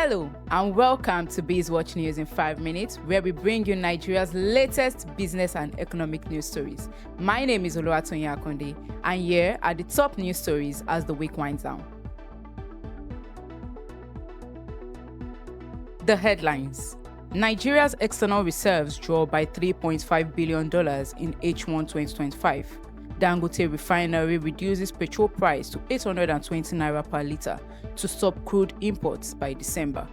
Hello and welcome to BizWatch News in 5 minutes, where we bring you Nigeria's latest business and economic news stories. My name is Oluwatoyin Akonde, and here are the top news stories as the week winds down. The headlines. Nigeria's external reserves draw by $3.5 billion in H1 2025. Dangote refinery reduces petrol price to 820 naira per litre to stop crude imports by December.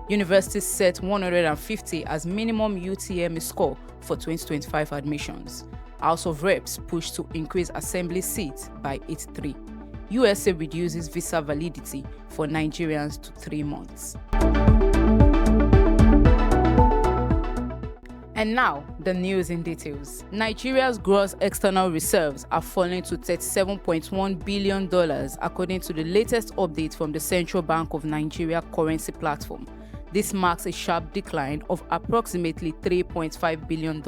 Universities set 150 as minimum UTME score for 2025 admissions. House of Reps push to increase assembly seats by 83. USA reduces visa validity for Nigerians to 3 months. And now, the news in details. Nigeria's gross external reserves are falling to $37.1 billion according to the latest update from the Central Bank of Nigeria currency platform. This marks a sharp decline of approximately $3.5 billion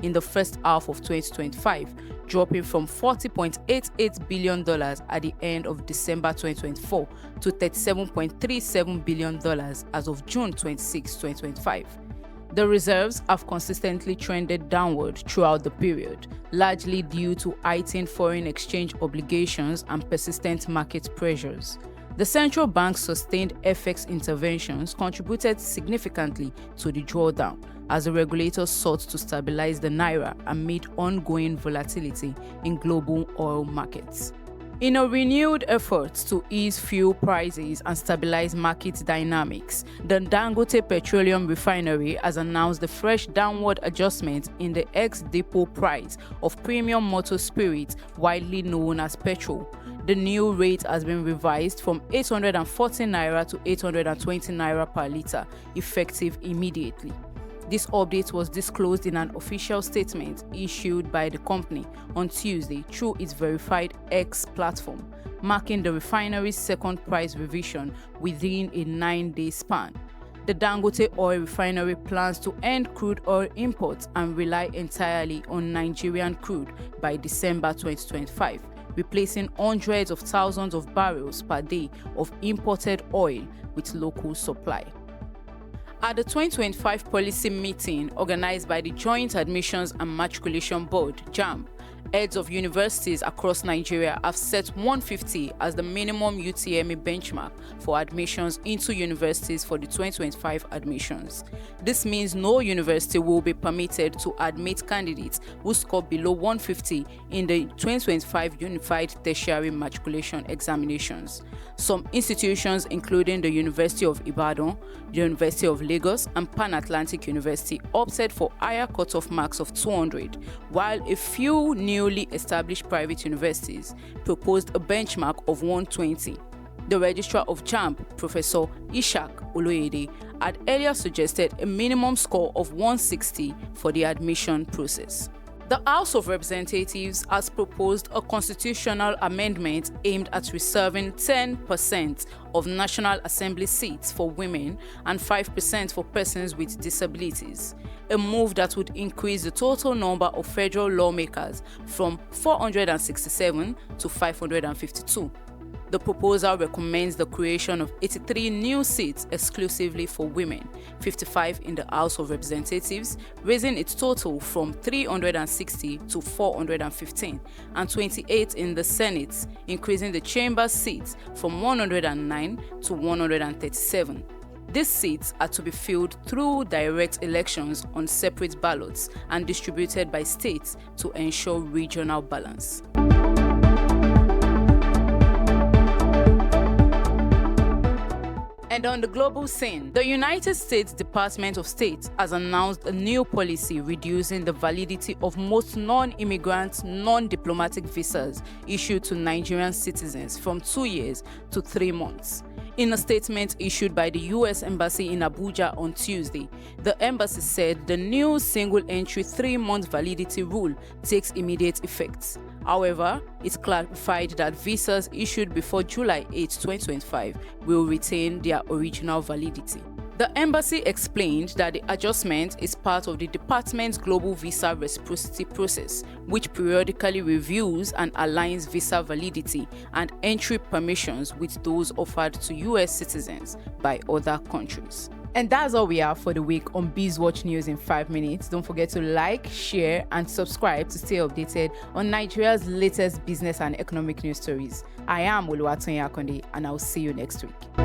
in the first half of 2025, dropping from $40.88 billion at the end of December 2024 to $37.37 billion as of June 26, 2025. The reserves have consistently trended downward throughout the period, largely due to heightened foreign exchange obligations and persistent market pressures. The central bank's sustained FX interventions contributed significantly to the drawdown, as the regulators sought to stabilize the naira amid ongoing volatility in global oil markets. In a renewed effort to ease fuel prices and stabilize market dynamics, the Dangote Petroleum Refinery has announced the fresh downward adjustment in the ex-depot price of premium motor spirits, widely known as petrol. The new rate has been revised from 840 naira to 820 naira per litre, effective immediately. This update was disclosed in an official statement issued by the company on Tuesday through its verified X platform, marking the refinery's second price revision within a 9-day span. The Dangote Oil Refinery plans to end crude oil imports and rely entirely on Nigerian crude by December 2025, replacing hundreds of thousands of barrels per day of imported oil with local supply. At the 2025 policy meeting organized by the Joint Admissions and Matriculation Board, JAMB, heads of universities across Nigeria have set 150 as the minimum UTME benchmark for admissions into universities for the 2025 admissions. This means no university will be permitted to admit candidates who score below 150 in the 2025 Unified Tertiary Matriculation Examinations. Some institutions, including the University of Ibadan, the University of Lagos, and Pan Atlantic University, opted for higher cutoff marks of 200, while a few newly established private universities proposed a benchmark of 120. The Registrar of JAMB, Professor Ishak Oloyede, had earlier suggested a minimum score of 160 for the admission process. The House of Representatives has proposed a constitutional amendment aimed at reserving 10% of National Assembly seats for women and 5% for persons with disabilities, a move that would increase the total number of federal lawmakers from 467 to 552. The proposal recommends the creation of 83 new seats exclusively for women, 55 in the House of Representatives, raising its total from 360 to 415, and 28 in the Senate, increasing the chamber's seats from 109 to 137. These seats are to be filled through direct elections on separate ballots and distributed by states to ensure regional balance. And on the global scene, the United States Department of State has announced a new policy reducing the validity of most non-immigrant, non-diplomatic visas issued to Nigerian citizens from 2 years to 3 months. In a statement issued by the U.S. Embassy in Abuja on Tuesday, the embassy said the new single-entry 3-month validity rule takes immediate effect. However, it clarified that visas issued before July 8, 2025 will retain their original validity. The embassy explained that the adjustment is part of the department's global visa reciprocity process, which periodically reviews and aligns visa validity and entry permissions with those offered to US citizens by other countries. And that's all we have for the week on BizWatch News in 5 minutes. Don't forget to like, share, and subscribe to stay updated on Nigeria's latest business and economic news stories. I am Oluwatoyin Akonde, and I'll see you next week.